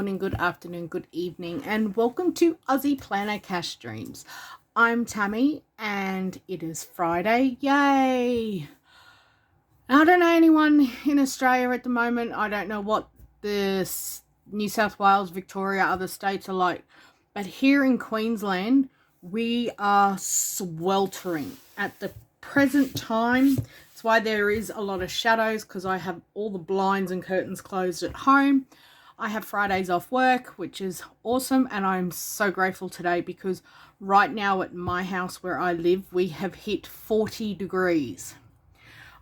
morning, good afternoon, good evening, and welcome to Aussie Planner Cash Dreams. I'm Tammy, and it is Friday. Yay! I don't know anyone in Australia at the moment. I don't know what the New South Wales, Victoria, other states are like, but here in Queensland, we are sweltering at the present time. That's why there is a lot of shadows, because I have all the blinds and curtains closed at home. I have Fridays off work, which is awesome, and I'm so grateful today because right now at my house where I live, we have hit 40 degrees.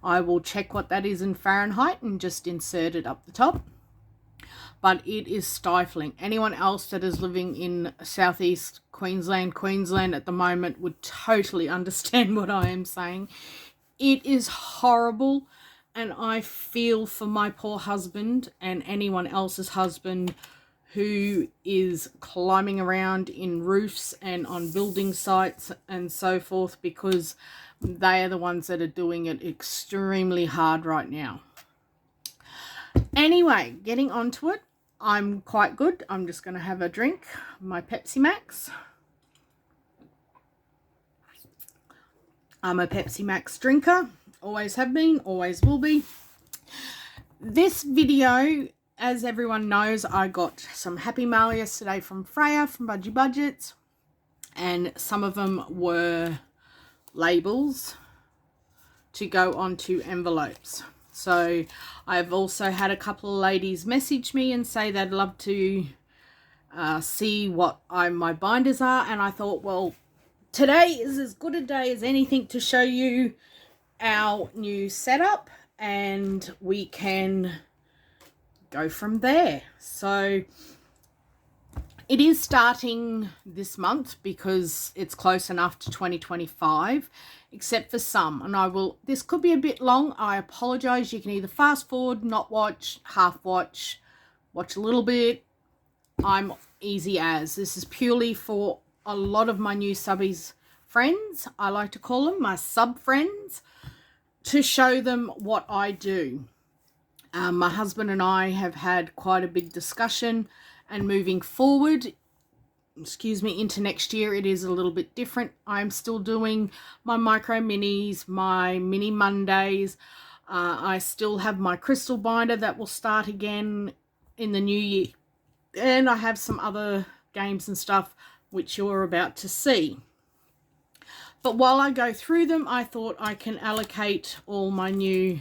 I will check what that is in Fahrenheit and just insert it up the top. But it is stifling. Anyone else that is living in southeast Queensland at the moment would totally understand what I am saying. It is horrible, and I feel for my poor husband and anyone else's husband who is climbing around in roofs and on building sites and so forth, because they are the ones that are doing it extremely hard right now. Anyway, getting onto it, I'm quite good. I'm just going to have a drink, my Pepsi Max. I'm a Pepsi Max drinker, always have been, always will be. This video, as everyone knows, I got some happy mail yesterday from Freya from Budgie Budgets, and some of them were labels to go onto envelopes. So I've also had a couple of ladies message me and say they'd love to see what my binders are, and I thought, well, today is as good a day as anything to show you our new setup, and we can go from there. So it is starting this month because it's close enough to 2025, except for some, and this could be a bit long. I apologize. You can either fast forward, not watch, half watch, watch a little bit. I'm easy as. This is purely for a lot of my new subbies friends, I like to call them, my sub friends, to show them what I do. My husband and I have had quite a big discussion, and moving forward, into next year, it is a little bit different. I'm still doing my micro minis, my mini Mondays. I still have my crystal binder that will start again in the new year, and I have some other games and stuff which you're about to see. But while I go through them, I thought I can allocate all my new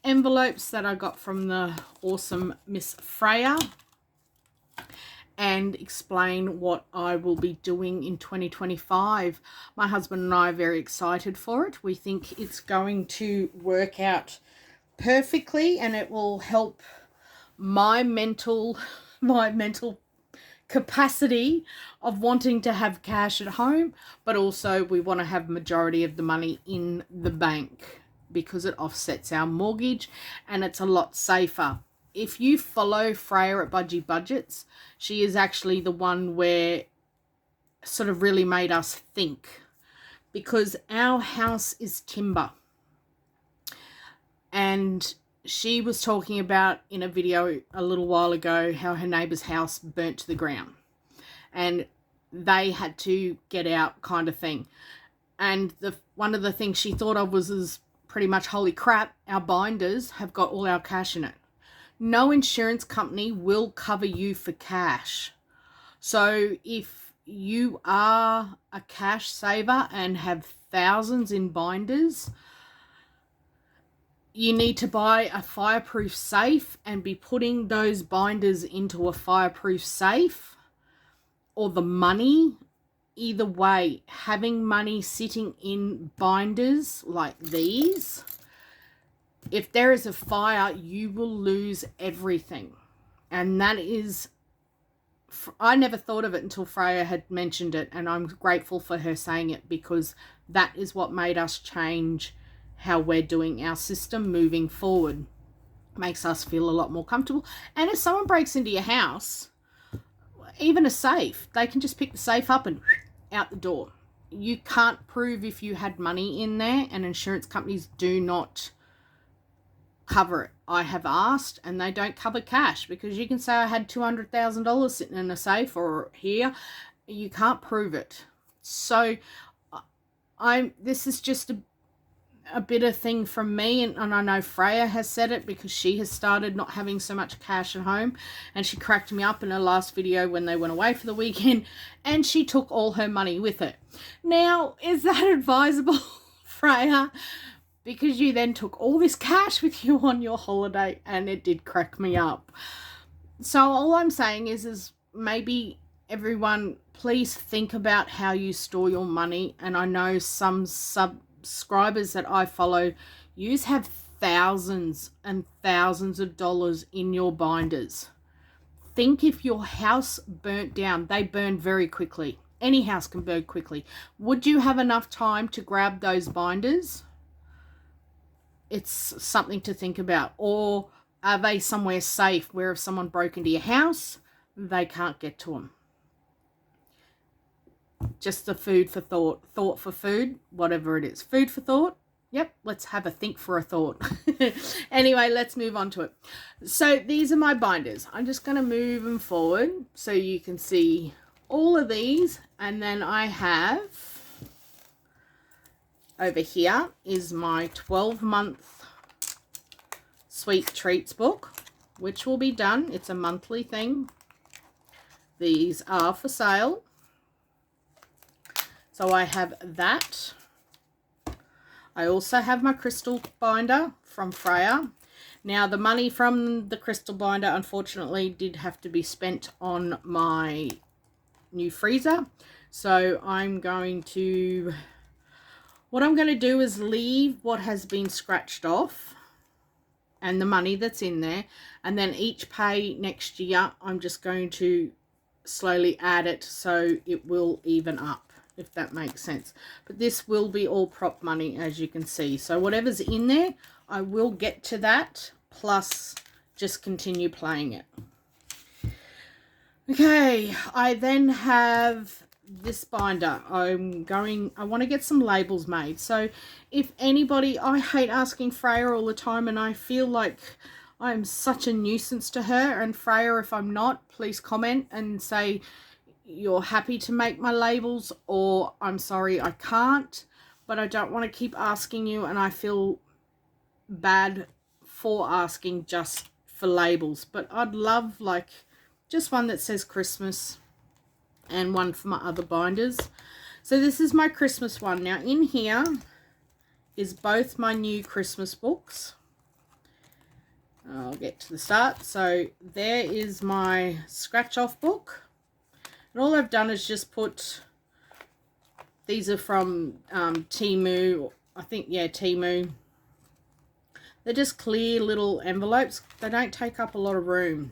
envelopes that I got from the awesome Miss Freya and explain what I will be doing in 2025. My husband and I are very excited for it. We think it's going to work out perfectly, and it will help my mental capacity of wanting to have cash at home, but also we want to have majority of the money in the bank because it offsets our mortgage and it's a lot safer. If you follow Freya at Budgie Budgets, she is actually the one where sort of really made us think, because our house is timber, and she was talking about in a video a little while ago how her neighbour's house burnt to the ground and they had to get out, kind of thing. And one of the things she thought of was pretty much, holy crap, our binders have got all our cash in it. No insurance company will cover you for cash. So if you are a cash saver and have thousands in binders, you need to buy a fireproof safe and be putting those binders into a fireproof safe, or the money. Either way, having money sitting in binders like these, if there is a fire, you will lose everything. And that is, I never thought of it until Freya had mentioned it, and I'm grateful for her saying it, because that is what made us change how we're doing our system moving forward. Makes us feel a lot more comfortable. And if someone breaks into your house, even a safe, they can just pick the safe up and out the door. You can't prove if you had money in there, and insurance companies do not cover it. I have asked and they don't cover cash, because you can say I had $200,000 sitting in a safe or here. You can't prove it. So this is just a bitter thing from me, and I know Freya has said it because she has started not having so much cash at home, and she cracked me up in her last video when they went away for the weekend and she took all her money with her. Now, is that advisable, Freya? Because you then took all this cash with you on your holiday, and it did crack me up. So all I'm saying is maybe everyone, please think about how you store your money. And I know some subscribers that I follow, you have thousands and thousands of dollars in your binders. Think if your house burnt down, they burn very quickly. Any house can burn quickly. Would you have enough time to grab those binders? It's something to think about. Or are they somewhere safe where if someone broke into your house, they can't get to them? Just the food for thought. Thought for food, whatever it is. Food for thought. Yep, let's have a think for a thought. Anyway, let's move on to it. So these are my binders. I'm just going to move them forward so you can see all of these. And then I have, over here is my 12-month Sweet Treats book, which will be done. It's a monthly thing. These are for sale. So I have that. I also have my crystal binder from Freya. Now, the money from the crystal binder, unfortunately, did have to be spent on my new freezer. So I'm going to, what I'm going to do is leave what has been scratched off and the money that's in there. And then each pay next year, I'm just going to slowly add it so it will even up, if that makes sense. But this will be all prop money, as you can see. So whatever's in there, I will get to that, plus just continue playing it. Okay, I then have this binder. I want to get some labels made. So if anybody, I hate asking Freya all the time, and I feel like I'm such a nuisance to her. And Freya, if I'm not, please comment and say you're happy to make my labels, or I'm sorry I can't. But I don't want to keep asking you, and I feel bad for asking just for labels. But I'd love like just one that says Christmas and one for my other binders. So this is my Christmas one. Now in here is both my new Christmas books. I'll get to the start. So there is my scratch off book. And all I've done is just put, these are from Temu, I think, yeah, Temu. They're just clear little envelopes. They don't take up a lot of room.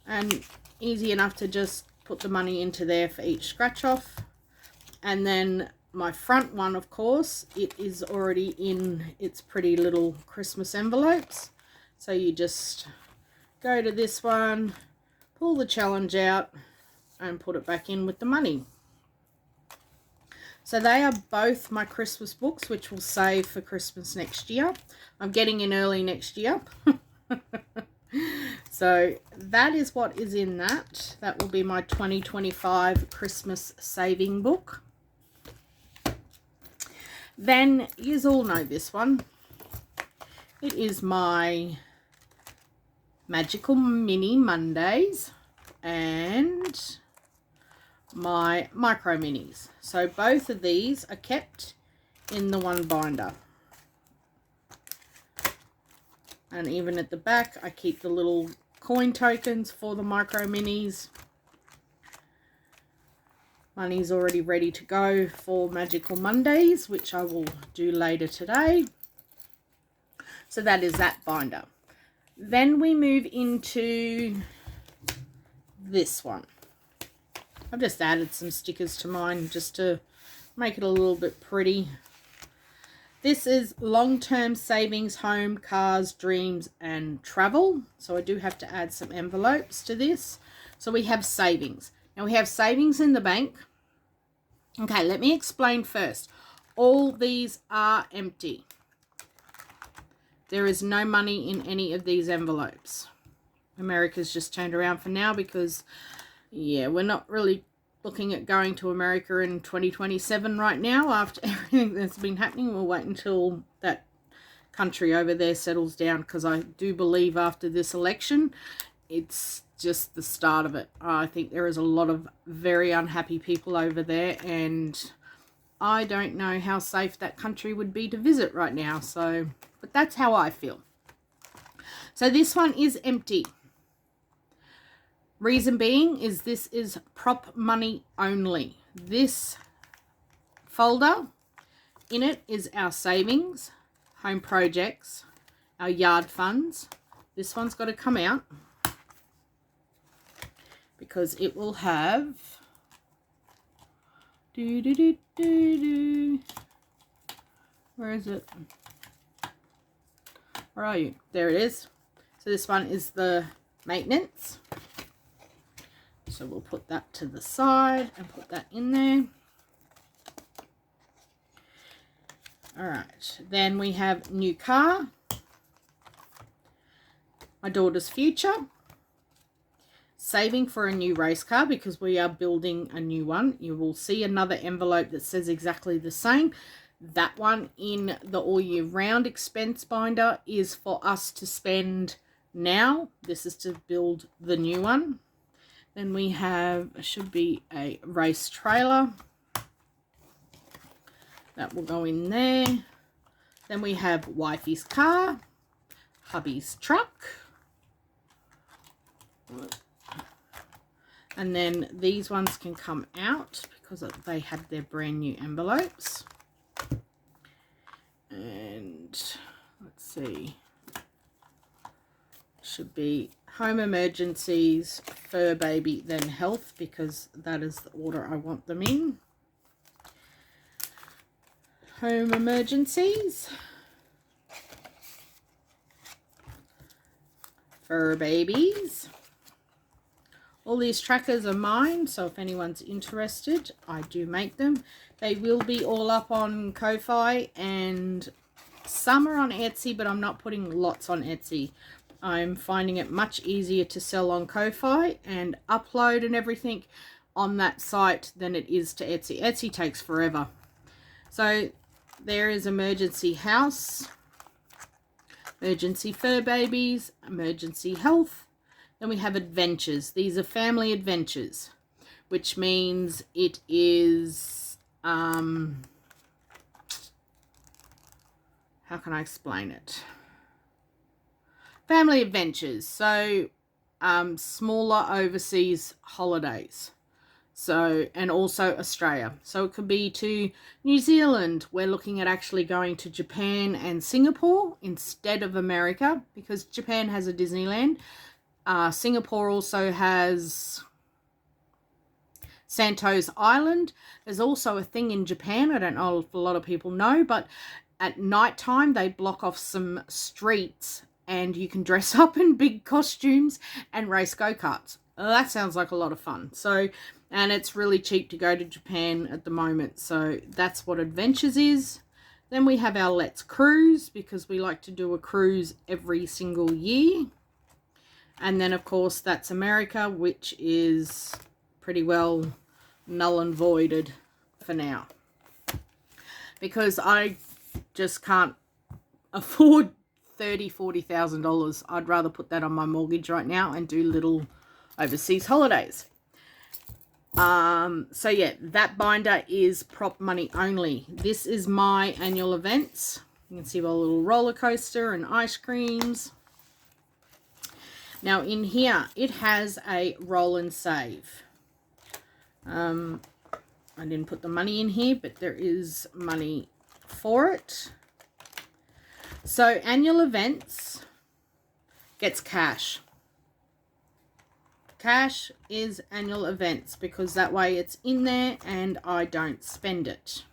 And easy enough to just put the money into there for each scratch off. And then my front one, of course, it is already in its pretty little Christmas envelopes. So you just go to this one, pull the challenge out, and put it back in with the money. So they are both my Christmas books, which will save for Christmas next year. I'm getting in early next year. So that is what is in that. That will be my 2025 Christmas saving book. Then you all know this one. It is my Magical Mini Mondays and my Micro Minis. So both of these are kept in the one binder. And even at the back, I keep the little coin tokens for the Micro Minis. Money's already ready to go for Magical Mondays, which I will do later today. So that is that binder. Then we move into this one. I've just added some stickers to mine just to make it a little bit pretty. This is long-term savings, home, cars, dreams, and travel. So I do have to add some envelopes to this. So we have savings. Now we have savings in the bank. Okay, let me explain first. All these are empty. There is no money in any of these envelopes. America's just turned around for now because, yeah, we're not really looking at going to America in 2027 right now after everything that's been happening. We'll wait until that country over there settles down, because I do believe after this election, it's just the start of it. I think there is a lot of very unhappy people over there, and I don't know how safe that country would be to visit right now. So, but that's how I feel. So this one is empty. Reason being is this is prop money only. This folder, in it is our savings, home projects, our yard funds. This one's got to come out because it will have where is it? Where are you? There it is. So this one is the maintenance. So we'll put that to the side and put that in there. All right. Then we have new car. My daughter's future. Saving for a new race car because we are building a new one. You will see another envelope that says exactly the same. That one in the all year round expense binder is for us to spend now. This is to build the new one. Then we have, should be a race trailer. That will go in there. Then we have wifey's car, hubby's truck. And then these ones can come out because they have their brand new envelopes. And let's see. Should be home emergencies, fur baby, then health, because that is the order I want them in. Home emergencies, fur babies. All these trackers are mine, so if anyone's interested, I do make them. They will be all up on Ko-Fi, and some are on Etsy, but I'm not putting lots on Etsy. I'm finding it much easier to sell on Ko-Fi and upload and everything on that site than it is to Etsy. Etsy takes forever. So there is emergency house, emergency fur babies, emergency health. Then we have adventures. These are family adventures, which means it is, how can I explain it? Family adventures. So smaller overseas holidays. So, and also Australia. So it could be to New Zealand. We're looking at actually going to Japan and Singapore instead of America, because Japan has a Disneyland. Singapore also has Santos Island. There's also a thing in Japan, I don't know if a lot of people know, but at night time they block off some streets and you can dress up in big costumes and race go-karts. That sounds like a lot of fun. So, and it's really cheap to go to Japan at the moment. So that's what Adventures is. Then we have our Let's Cruise, because we like to do a cruise every single year. And then, of course, that's America, which is pretty well null and voided for now. Because I just can't afford $30,000-$40,000. I'd rather put that on my mortgage right now and do little overseas holidays. So yeah, that binder is prop money only. This is my annual events. You can see my little roller coaster and ice creams. Now in here, it has a roll and save. I didn't put the money in here, but there is money for it. So annual events gets cash. Cash is annual events, because that way it's in there and I don't spend it.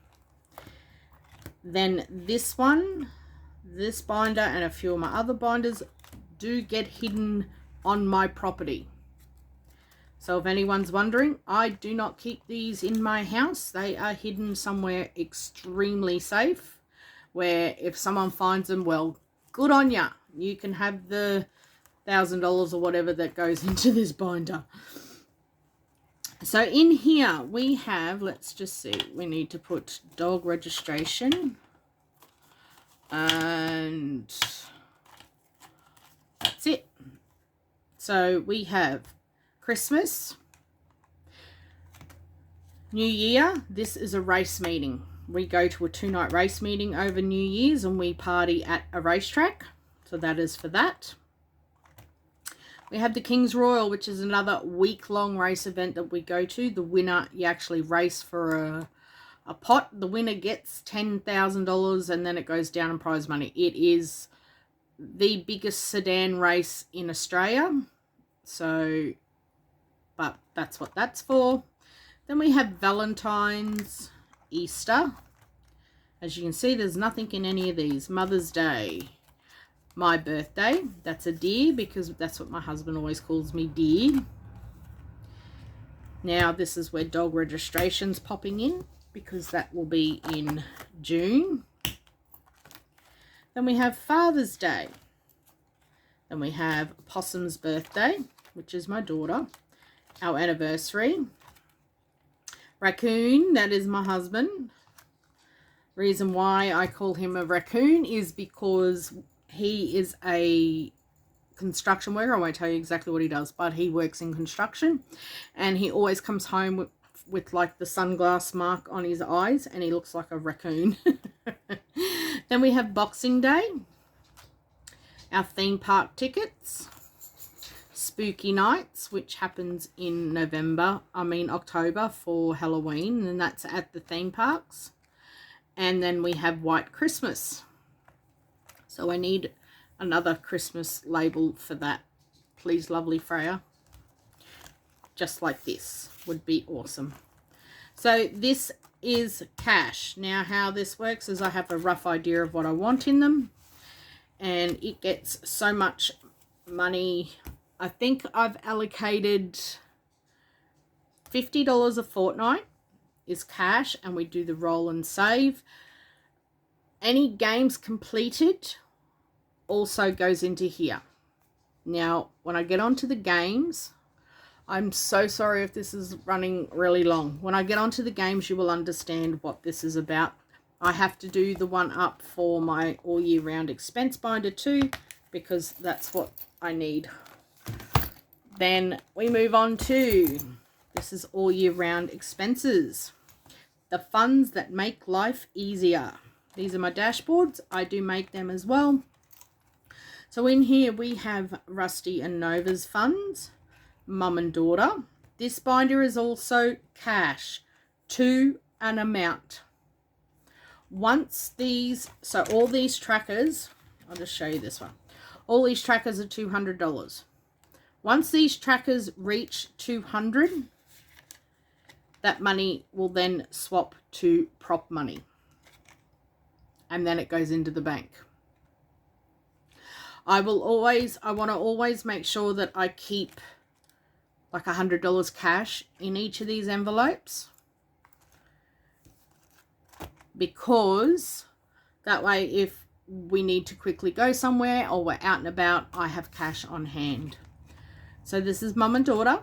Then this one, this binder and a few of my other binders do get hidden on my property. So if anyone's wondering, I do not keep these in my house. They are hidden somewhere extremely safe, where if someone finds them, well, good on ya. You can have the $1,000 or whatever that goes into this binder. So in here we have, let's just see, we need to put dog registration, and that's it. So we have Christmas, New Year. This is a race meeting. We go to a 2-night race meeting over New Year's and we party at a racetrack. So that is for that. We have the King's Royal, which is another week-long race event that we go to. The winner, you actually race for a pot. The winner gets $10,000 and then it goes down in prize money. It is the biggest sedan race in Australia. So, but that's what that's for. Then we have Valentine's, Easter. As you can see, there's nothing in any of these. Mother's Day. My birthday, that's a deer because that's what my husband always calls me, deer. Now this is where dog registration's popping in because that will be in June. Then we have Father's Day. Then we have Possum's birthday, which is my daughter. Our anniversary. Raccoon, that is my husband. Reason why I call him a raccoon is because he is a construction worker. I won't tell you exactly what he does, but he works in construction and he always comes home with like the sunglass mark on his eyes and he looks like a raccoon. Then we have Boxing Day, our theme park tickets, Spooky Nights, which happens in October for Halloween, and that's at the theme parks. And then we have White Christmas. So I need another Christmas label for that. Please, lovely Freya. Just like this would be awesome. So this is cash. Now how this works is I have a rough idea of what I want in them. And it gets so much money. I think I've allocated $50 a fortnight is cash, and we do the roll and save. Any games completed also goes into here. Now, when I get onto the games, I'm so sorry if this is running really long. When I get onto the games, you will understand what this is about. I have to do the one up for my all year round expense binder too, because that's what I need. Then we move on to, this is all year round expenses. The funds that make life easier. These are my dashboards. I do make them as well. So in here we have Rusty and Nova's funds, mum and daughter. This binder is also cash to an amount. Once these, so all these trackers, I'll just show you this one. All these trackers are $200. Once these trackers reach 200, that money will then swap to prop money. And then it goes into the bank. I want to always make sure that I keep like $100 cash in each of these envelopes, because that way if we need to quickly go somewhere or we're out and about, I have cash on hand. So this is mum and daughter,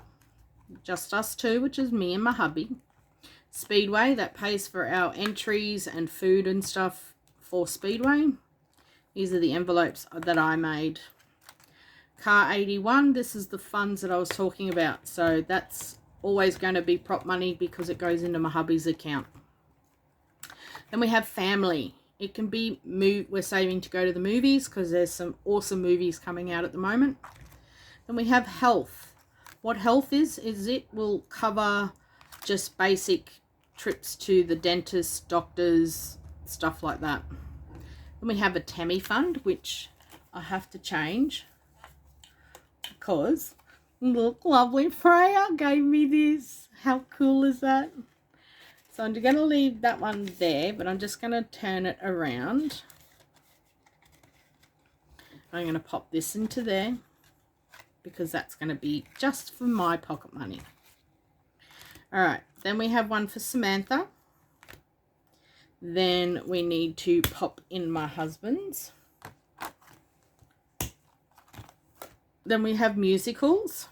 just us two, which is me and my hubby. Speedway, that pays for our entries and food and stuff for Speedway. These are the envelopes that I made. Car 81, this is the funds that I was talking about. So that's always going to be prop money because it goes into my hubby's account. Then we have family. It can be, we're saving to go to the movies because there's some awesome movies coming out at the moment. Then we have health. What health is it will cover just basic trips to the dentist, doctors, stuff like that. Then we have a Tammy fund, which I have to change because look, lovely Freya gave me this. How cool is that? So I'm going to leave that one there, but I'm just going to turn it around. I'm going to pop this into there because that's going to be just for my pocket money. All right, then we have one for Samantha. Then we need to pop in my husband's. Then we have musicals,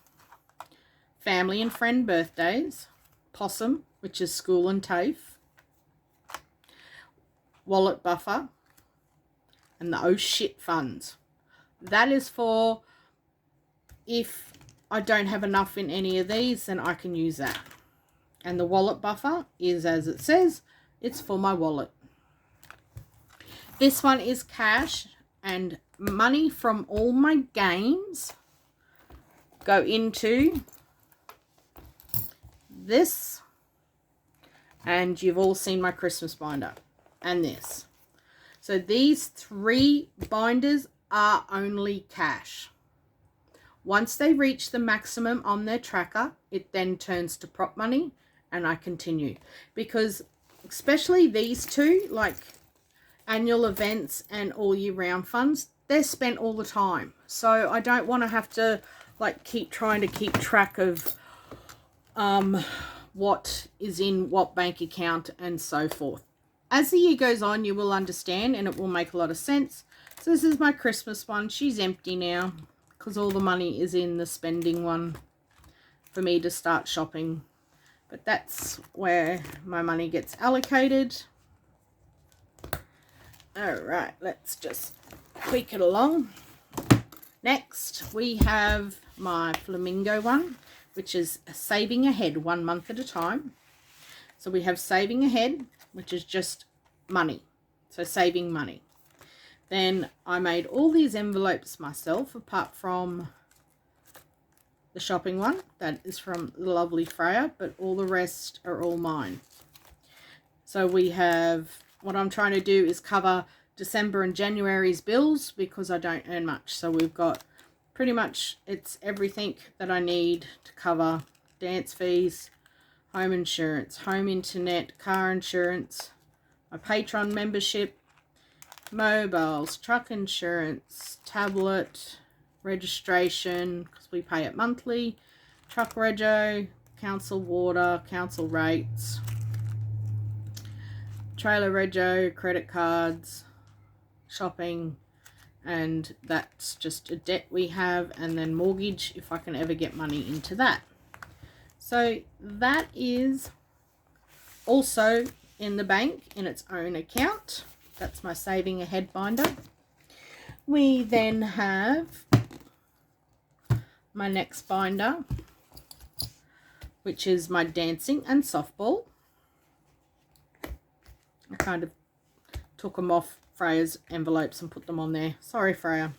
family and friend birthdays, possum, which is school and TAFE, wallet buffer, and the oh shit funds. That is for if I don't have enough in any of these, then I can use that. And the wallet buffer is, as it says, it's for my wallet. This one is cash, and money from all my games go into this. And you've all seen my Christmas binder and this. So these 3 binders are only cash. Once they reach the maximum on their tracker, it then turns to prop money, and I continue. Because especially these 2, like annual events and all year round funds, they're spent all the time. So I don't want to have to like keep trying to keep track of what is in what bank account and so forth. As the year goes on, you will understand, and it will make a lot of sense. So this is my Christmas one. She's empty now because all the money is in the spending one for me to start shopping. But that's where my money gets allocated. All right, let's just tweak it along. Next, we have my flamingo one, which is saving ahead 1 month at a time. So we have saving ahead, which is just money. So saving money. Then I made all these envelopes myself, apart from the shopping one. That is from the lovely Freya, but all the rest are all mine. So we have, what I'm trying to do is cover December and January's bills because I don't earn much. So we've got pretty much, it's everything that I need to cover dance fees, home insurance, home internet, car insurance, my Patreon membership, mobiles, truck insurance, tablet, registration, because we pay it monthly, truck rego, council water, council rates, trailer rego, credit cards, shopping, and that's just a debt we have, and then mortgage if I can ever get money into that. So that is also in the bank in its own account. That's my saving ahead binder. We then have my next binder, which is my dancing and softball. I kind of took them off Freya's envelopes and put them on there. Sorry, Freya.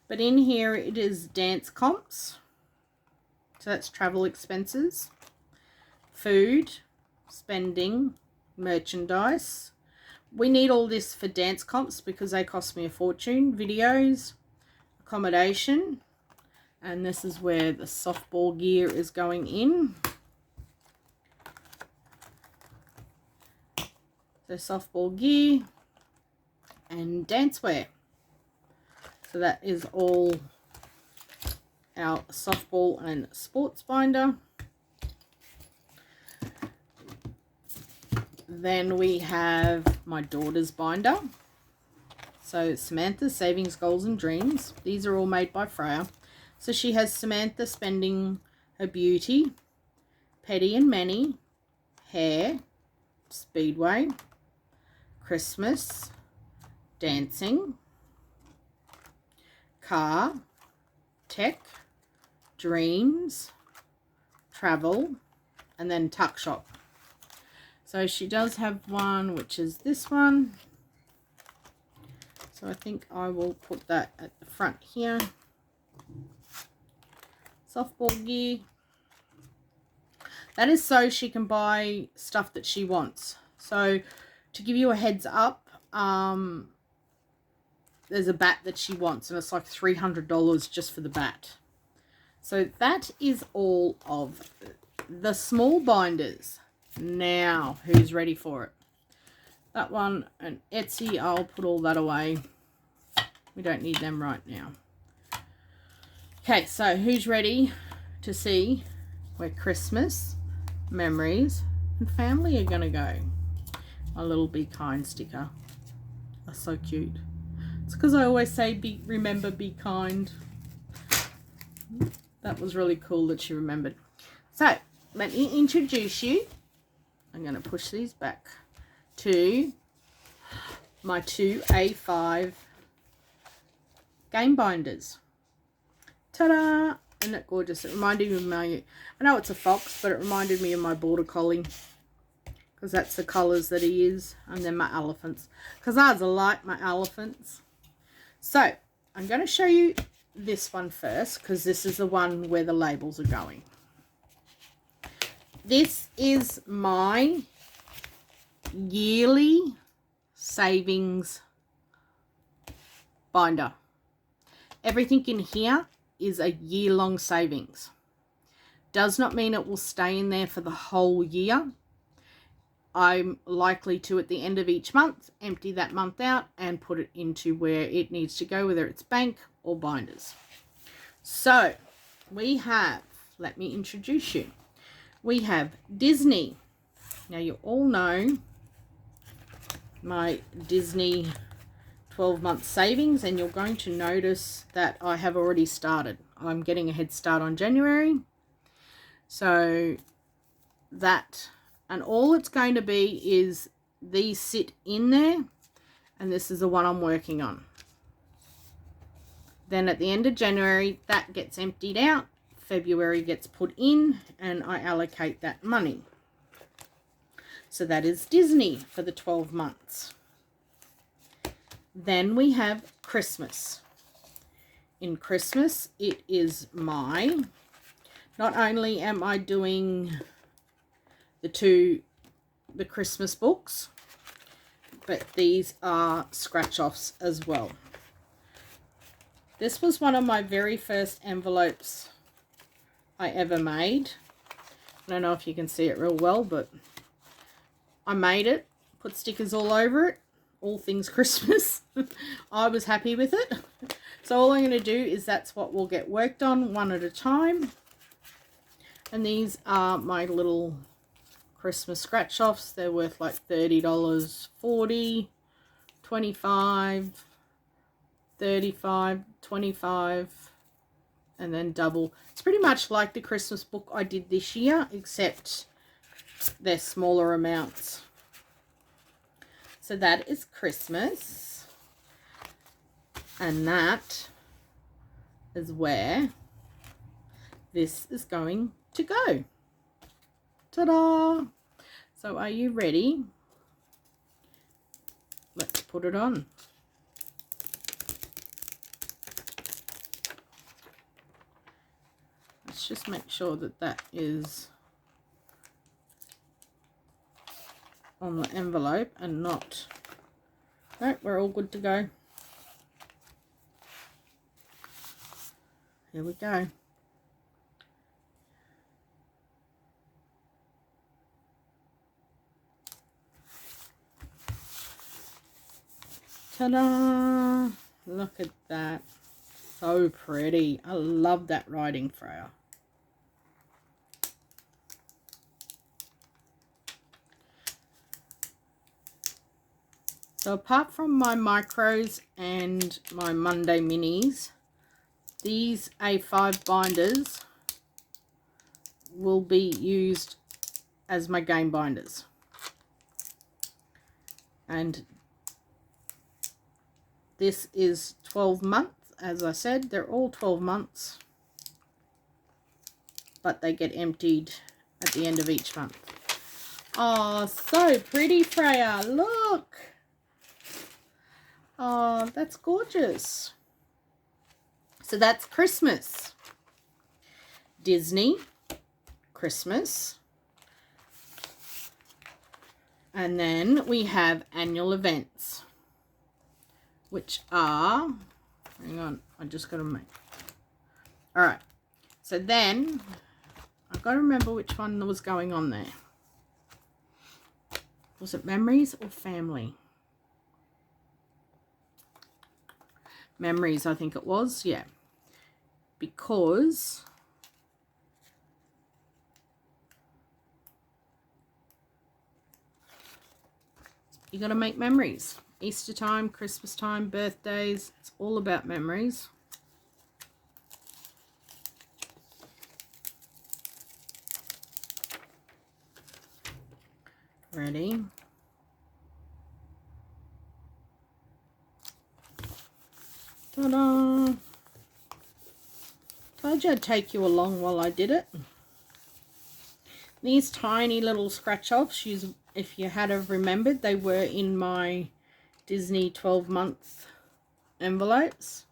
But in here it is dance comps. So that's travel expenses, food, spending, merchandise. We need all this for dance comps because they cost me a fortune. Videos, accommodation, and this is where the softball gear is going in. So softball gear and dancewear. So that is all our softball and sports binder. Then we have my daughter's binder. So Samantha's Savings, Goals and Dreams. These are all made by Freya. So she has Samantha spending her beauty, Petty and Manny, hair, Speedway, Christmas, dancing, car, tech, dreams, travel, and then tuck shop. So she does have one, which is this one. So I think I will put that at the front here. Softball gear. That is so she can buy stuff that she wants. So to give you a heads up, there's a bat that she wants, and it's like $300 just for the bat. So that is all of the small binders. Now, who's ready for it? That one and Etsy, I'll put all that away. We don't need them right now. Okay, so who's ready to see where Christmas, memories, and family are going to go? My little Be Kind sticker. That's so cute. It's because I always say, remember, be kind. That was really cool that she remembered. So, let me introduce you. I'm going to push these back to my 2 A5 game binders. Ta-da! Isn't it gorgeous? It reminded me of my, I know it's a fox, but it reminded me of my border collie. Because that's the colours that he is. And then my elephants. Because I like my elephants. So, I'm going to show you this one first. Because this is the one where the labels are going. This is my yearly savings binder. Everything in here is a year-long savings. Does not mean it will stay in there for the whole year. I'm likely to, at the end of each month, empty that month out and put it into where it needs to go, whether it's bank or binders. So, we have, let me introduce you. We have Disney. Now, you all know my Disney 12-month savings, and you're going to notice that I have already started. I'm getting a head start on January. So, that... and all it's going to be is these sit in there, and this is the one I'm working on. Then at the end of January, that gets emptied out. February gets put in, and I allocate that money. So that is Disney for the 12 months. Then we have Christmas. In Christmas, it is my... not only am I doing the Christmas books, but these are scratch-offs as well. This was one of my very first envelopes I ever made. I don't know if you can see it real well, but I made it, put stickers all over it, all things Christmas. I was happy with it. So all I'm going to do is that's what we'll get worked on one at a time. And these are my little Christmas scratch-offs. They're worth like $30, $40, $25, $35, $25, and then double. It's pretty much like the Christmas book I did this year, except they're smaller amounts. So that is Christmas. And that is where this is going to go. Ta-da! So are you ready? Let's put it on. Let's just make sure that that is on the envelope and not... no, we're all good to go. Here we go. Ta-da! Look at that. So pretty. I love that writing, Freya. So apart from my micros and my Monday minis, these A5 binders will be used as my game binders. And this is 12 months, as I said, they're all 12 months, but they get emptied at the end of each month. Oh, so pretty, Freya, look. Oh, that's gorgeous. So that's Christmas. Disney, Christmas. And then we have annual events, which are, hang on, I just got to make, all right. So then, I've got to remember which one was going on there. Was it memories or family? Memories, I think it was, yeah. Because you got to make memories. Easter time, Christmas time, birthdays, it's all about memories. Ready? Ta-da! Told you I'd take you along while I did it. These tiny little scratch-offs, if you had have remembered, they were in my Disney 12-month envelopes.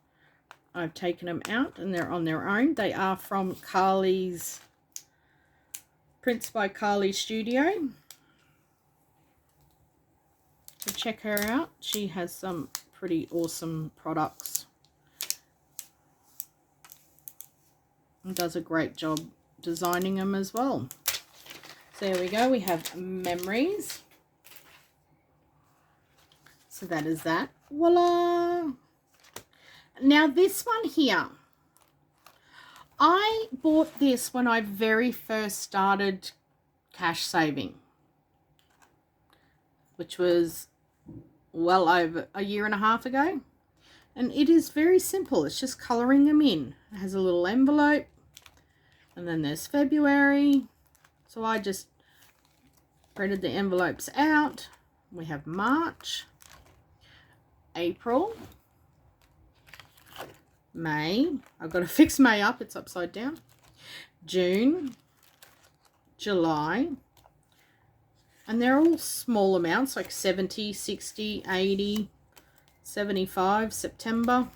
I've taken them out and they're on their own. They are from Carly's, Prints by Carly Studio. So check her out. She has some pretty awesome products. And does a great job designing them as well. So there we go. We have memories. So that is that. Voila! Now this one here, I bought this when I very first started cash saving, which was well over a year and a half ago. And it is very simple. It's just colouring them in. It has a little envelope. And then there's February. So I just printed the envelopes out. We have March, April, May. I've got to fix May up. It's upside down. June, July. And they're all small amounts, like 70, 60, 80, 75, September.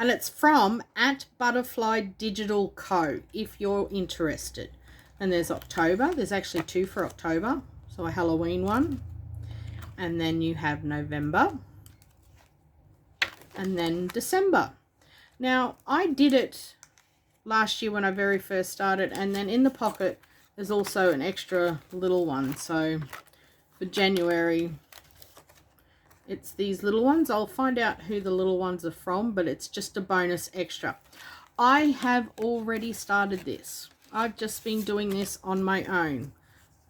And it's from @Butterfly Digital Co. if you're interested. And there's October. There's actually 2 for October. So a Halloween one. And then you have November. And then December. Now, I did it last year when I very first started. And then in the pocket, there's also an extra little one. So for January, it's these little ones. I'll find out who the little ones are from, but it's just a bonus extra. I have already started this. I've just been doing this on my own.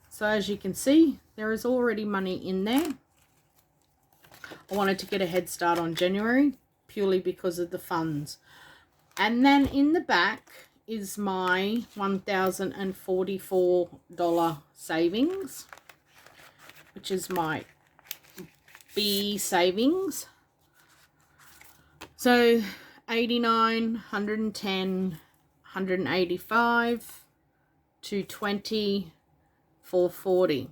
So as you can see, there is already money in there. I wanted to get a head start on January purely because of the funds. And then in the back is my $1,044 savings, which is my B savings. So 89, 110, 185, 220, 440,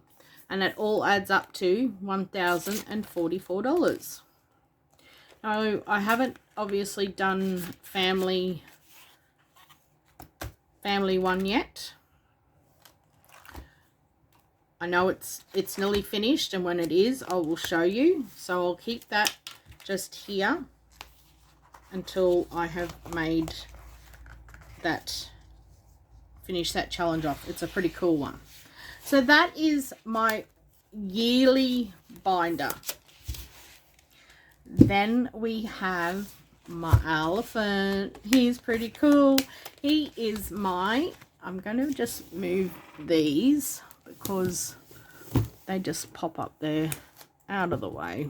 and it all adds up to $1,044. Now I haven't obviously done family one yet. I know it's nearly finished, and when it is, I will show you. So I'll keep that just here until I have made that, finish that challenge off. It's a pretty cool one. So that is my yearly binder. Then we have my elephant. He's pretty cool. He is my, I'm going to just move these because they just pop up there out of the way.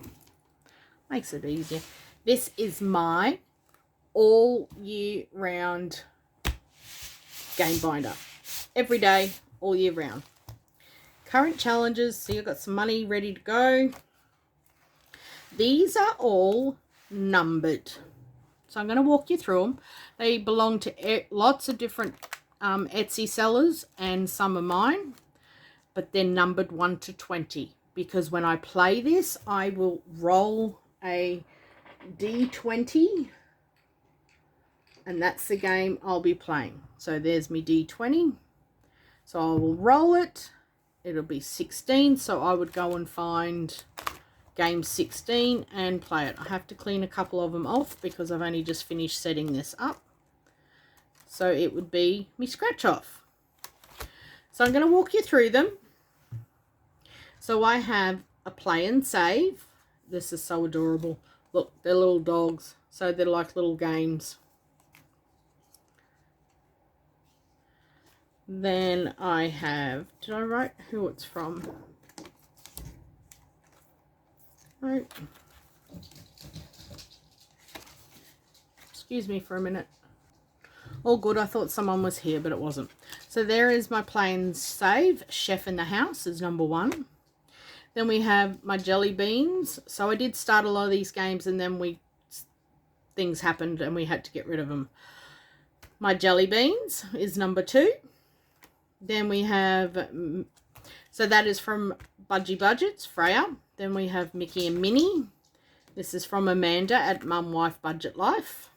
Makes it easier. This is my all year round game binder. Every day, all year round. Current challenges. So you've got some money ready to go. These are all numbered. So I'm going to walk you through them. They belong to lots of different Etsy sellers, and some are mine. But they're numbered 1 to 20. Because when I play this, I will roll a D20. And that's the game I'll be playing. So there's my D20. So I will roll it. It'll be 16. So I would go and find game 16 and play it. I have to clean a couple of them off because I've only just finished setting this up. So it would be me scratch off. So I'm going to walk you through them. So I have a play and save. This is so adorable. Look, they're little dogs. So they're like little games. Then I have, did I write who it's from? Right. Excuse me for a minute. All good. I thought someone was here, but it wasn't. So there is my play and save. Chef in the House is number 1. Then we have my jelly beans. So I did start a lot of these games and then things happened and we had to get rid of them. My jelly beans is number 2. Then we have, so that is from Budgie Budgets, Freya. Then we have Mickey and Minnie. This is from Amanda at Mum Wife Budget Life.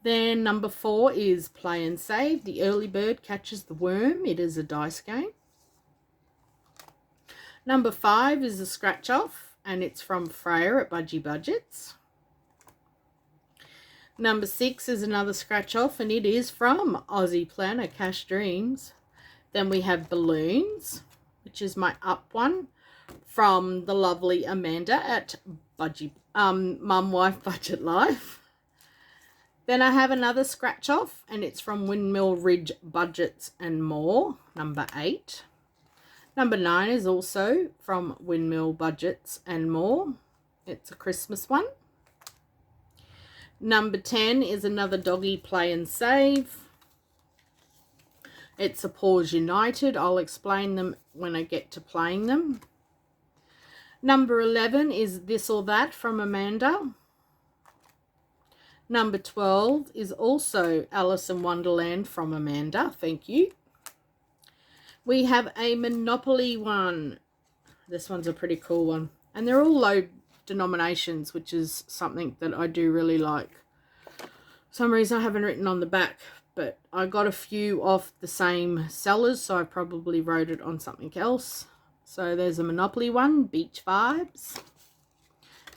Then number 4 is Play and Save. The Early Bird Catches the Worm. It is a dice game. Number 5 is a Scratch Off, and it's from Freya at Budgie Budgets. Number 6 is another Scratch Off, and it is from Aussie Planner Cash Dreams. Then we have Balloons, which is my up one, from the lovely Amanda at Mum Wife Budget Life. Then I have another Scratch Off, and it's from Windmill Ridge Budgets and More, number 8. Number 9 is also from Windmill Budgets and More. It's a Christmas one. Number 10 is another Doggy Play and Save. It's a Paws United. I'll explain them when I get to playing them. Number 11 is This or That from Amanda. Number 12 is also Alice in Wonderland from Amanda. Thank you. We have a Monopoly one. This one's a pretty cool one. And they're all low denominations, which is something that I do really like. For some reason I haven't written on the back, but I got a few off the same sellers, so I probably wrote it on something else. So there's a Monopoly one, Beach Vibes.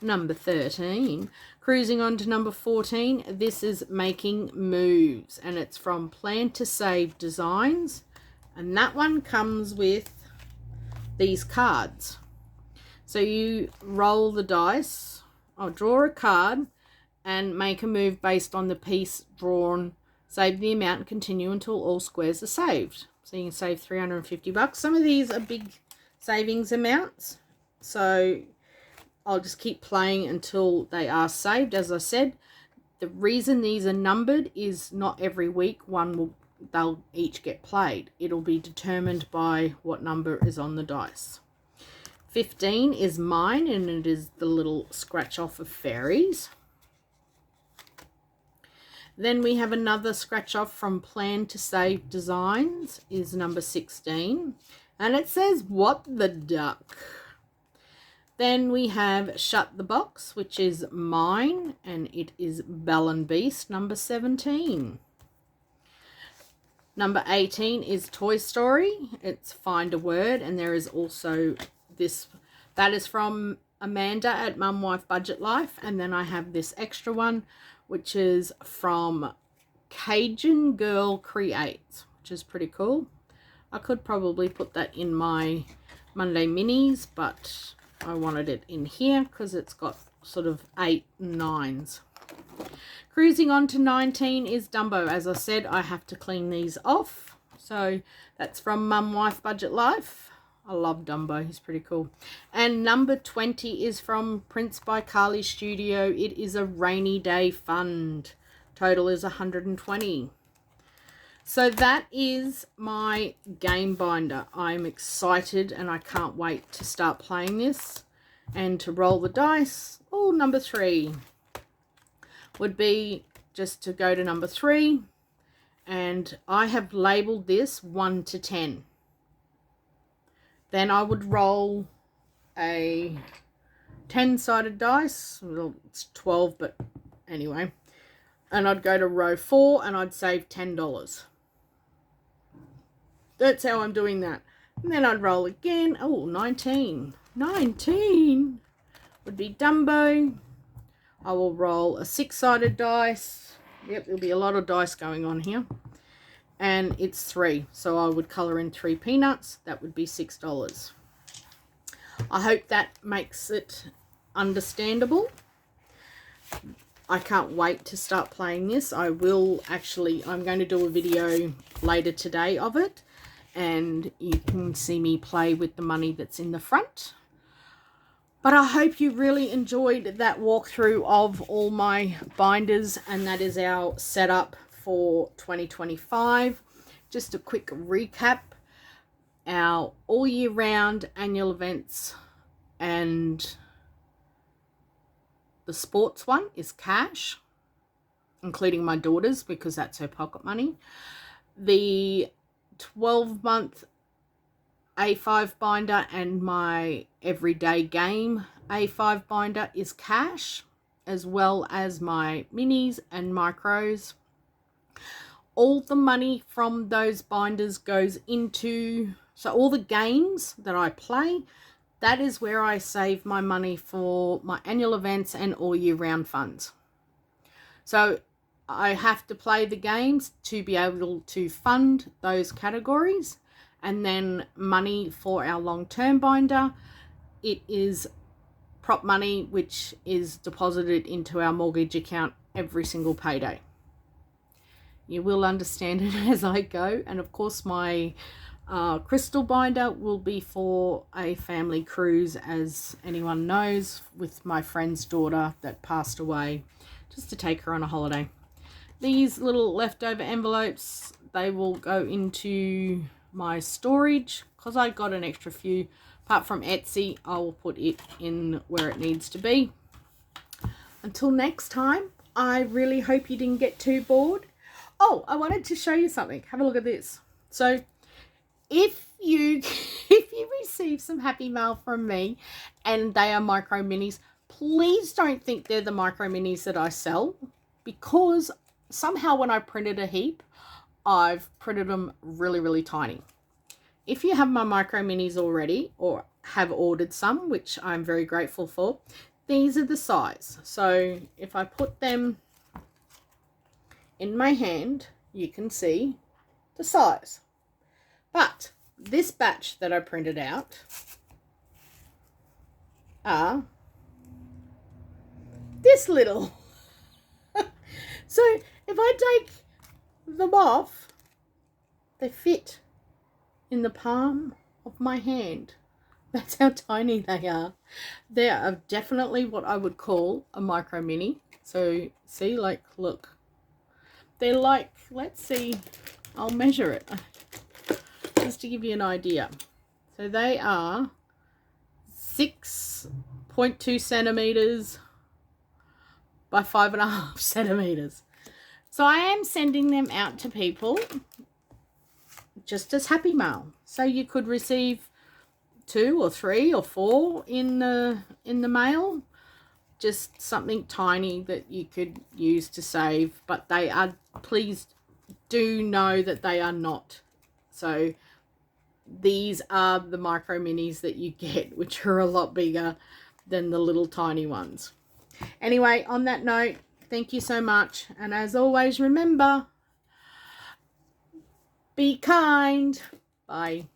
Number 13. Cruising on to number 14. This is Making Moves, and it's from Plan to Save Designs. And that one comes with these cards. So you roll the dice, or draw a card, and make a move based on the piece drawn. Save the amount and continue until all squares are saved. So you can save $350. Some of these are big savings amounts, so I'll just keep playing until they are saved. As I said, the reason these are numbered is not every week they'll each get played. It'll be determined by what number is on the dice. 15 is mine, and it is the little Scratch Off of fairies. Then we have another Scratch Off from Plan to Save Designs, is number 16. And it says, What the Duck? Then we have Shut the Box, which is mine, and it is Belle and Beast, number 17. Number 18 is Toy Story. It's Find a Word, and there is also this, that is from Amanda at Mum Wife Budget Life. And then I have this extra one, which is from Cajun Girl Creates, which is pretty cool. I could probably put that in my Monday minis, but I wanted it in here because it's got sort of 8 and 9s. Cruising on to 19 is Dumbo. As I said, I have to clean these off. So that's from Mum Wife Budget Life. I love Dumbo. He's pretty cool. And number 20 is from Prince by Carly Studio. It is a rainy day fund. Total is 120. So that is my game binder. I'm excited and I can't wait to start playing this and to roll the dice. Oh, number 3 would be just to go to number 3, and I have labeled this 1 to 10. Then I would roll a 10-sided dice. Well, it's 12, but anyway. And I'd go to row 4 and I'd save $10. That's how I'm doing that. And then I'd roll again. Oh, 19. 19 would be Dumbo. I will roll a 6-sided dice. Yep, there'll be a lot of dice going on here. And it's 3. So I would colour in 3 peanuts. That would be $6. I hope that makes it understandable. I can't wait to start playing this. I'm going to do a video later today of it. And you can see me play with the money that's in the front. But I hope you really enjoyed that walkthrough of all my binders, and that is our setup for 2025. just a quick recap. Our all year round annual events and the sports one is cash, including my daughter's because that's her pocket money. The 12-month A5 binder and my everyday game A5 binder is cash, as well as my minis and micros. All the money from those binders goes into, so all the games that I play, that is where I save my money for my annual events and all year round funds. So I have to play the games to be able to fund those categories. And then money for our long-term binder, it is prop money, which is deposited into our mortgage account every single payday. You will understand it as I go. And of course, my crystal binder will be for a family cruise, as anyone knows, with my friend's daughter that passed away, just to take her on a holiday. These little leftover envelopes, they will go into my storage because I got an extra few. Apart from Etsy, I will put it in where it needs to be. Until next time, I really hope you didn't get too bored. Oh, I wanted to show you something. Have a look at this. So if you receive some happy mail from me and they are micro minis, please don't think they're the micro minis that I sell, because somehow when I printed a heap, I've printed them really, really tiny. If you have my micro minis already or have ordered some, which I'm very grateful for, these are the size. So if I put them in my hand, you can see the size. But this batch that I printed out are this little. So if I take them off, they fit in the palm of my hand. That's how tiny they are. They are definitely what I would call a micro mini. So see, like, look. They're like, let's see, I'll measure it just to give you an idea. So they are 6.2 centimeters by 5.5 centimeters. So I am sending them out to people just as happy mail. So you could receive 2 or 3 or 4 in the mail. Just something tiny that you could use to save. But they are, please do know that they are not. So these are the micro minis that you get, which are a lot bigger than the little tiny ones. Anyway, on that note, thank you so much. And as always, remember, be kind. Bye.